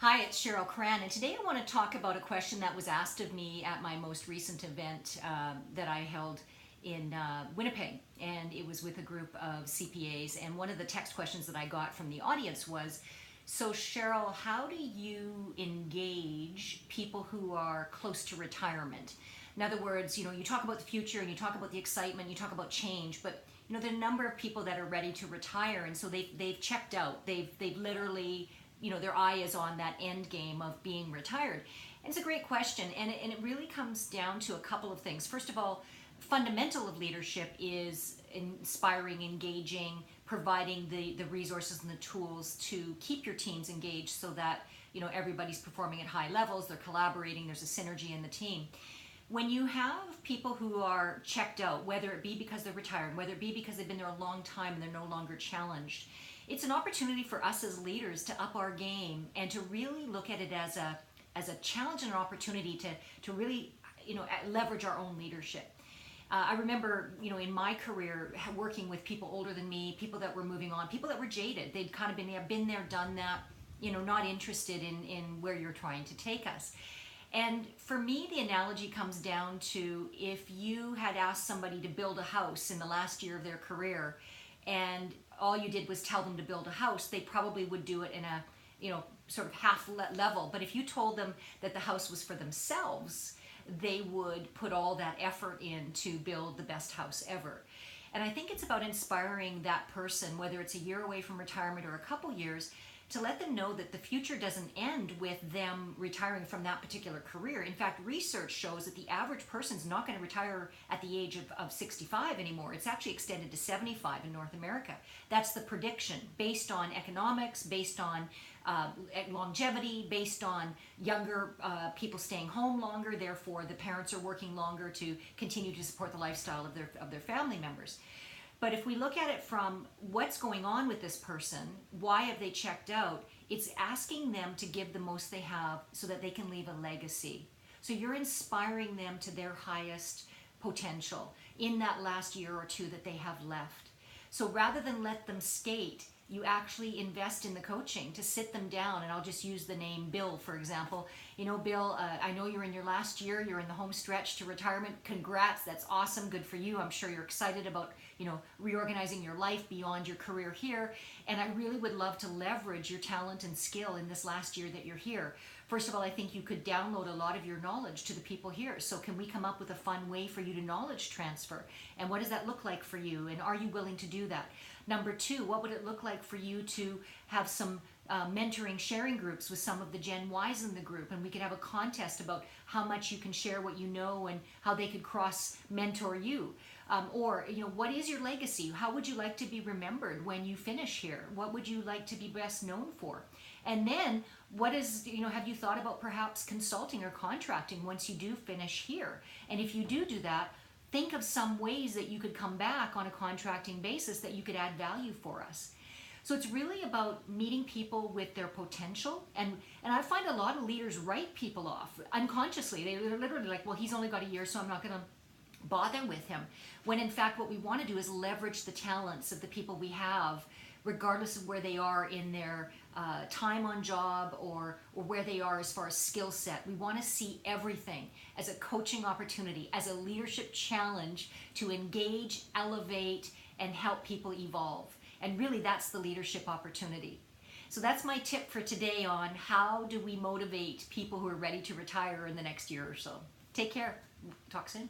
Hi, it's Cheryl Cran, and today I want to talk about a question that was asked of me at my most recent event that I held in Winnipeg, and it was with a group of CPAs. And one of the text questions that I got from the audience was, so Cheryl, how do you engage people who are close to retirement? In other words, you talk about the future and you talk about the excitement, you talk about change, but there are a number of people that are ready to retire, and so they've checked out. They've literally, their eye is on that end game of being retired. And it's a great question, and it really comes down to a couple of things. First of all, fundamental of leadership is inspiring, engaging, providing the resources and the tools to keep your teams engaged so that everybody's performing at high levels, they're collaborating, there's a synergy in the team. When you have people who are checked out, whether it be because they're retired, whether it be because they've been there a long time and they're no longer challenged, it's an opportunity for us as leaders to up our game and to really look at it as a challenge and an opportunity to really leverage our own leadership. I remember, in my career, working with people older than me, people that were moving on, people that were jaded. They'd kind of been there, done that, not interested in where you're trying to take us. And for me, the analogy comes down to if you had asked somebody to build a house in the last year of their career, and all you did was tell them to build a house, they probably would do it in a sort of half level. But if you told them that the house was for themselves, they would put all that effort in to build the best house ever. And I think it's about inspiring that person, whether it's a year away from retirement or a couple years, to let them know that the future doesn't end with them retiring from that particular career. In fact, research shows that the average person's not going to retire at the age of 65 anymore. It's actually extended to 75 in North America. That's the prediction based on economics, based on longevity, based on younger people staying home longer. Therefore, the parents are working longer to continue to support the lifestyle of their family members. But if we look at it from what's going on with this person, why have they checked out, it's asking them to give the most they have so that they can leave a legacy. So you're inspiring them to their highest potential in that last year or two that they have left. So rather than let them skate, you actually invest in the coaching to sit them down. And I'll just use the name Bill, for example. Bill, I know you're in your last year, you're in the home stretch to retirement. Congrats, that's awesome, good for you. I'm sure you're excited about, reorganizing your life beyond your career here. And I really would love to leverage your talent and skill in this last year that you're here. First of all, I think you could download a lot of your knowledge to the people here. So can we come up with a fun way for you to knowledge transfer? And what does that look like for you? And are you willing to do that? Number two, what would it look like for you to have some mentoring sharing groups with some of the Gen Ys in the group, and we could have a contest about how much you can share what you know and how they could cross mentor you. Or what is your legacy? How would you like to be remembered when you finish here? What would you like to be best known for? And then what is, have you thought about perhaps consulting or contracting once you do finish here? And if you do that, think of some ways that you could come back on a contracting basis that you could add value for us. So it's really about meeting people with their potential. And I find a lot of leaders write people off unconsciously. They're literally like, well, he's only got a year, so I'm not going to bother with him. When in fact, what we want to do is leverage the talents of the people we have, regardless of where they are in their time on job or where they are as far as skill set. We want to see everything as a coaching opportunity, as a leadership challenge to engage, elevate, and help people evolve. And really, that's the leadership opportunity. So that's my tip for today on how do we motivate people who are ready to retire in the next year or so. Take care. Talk soon.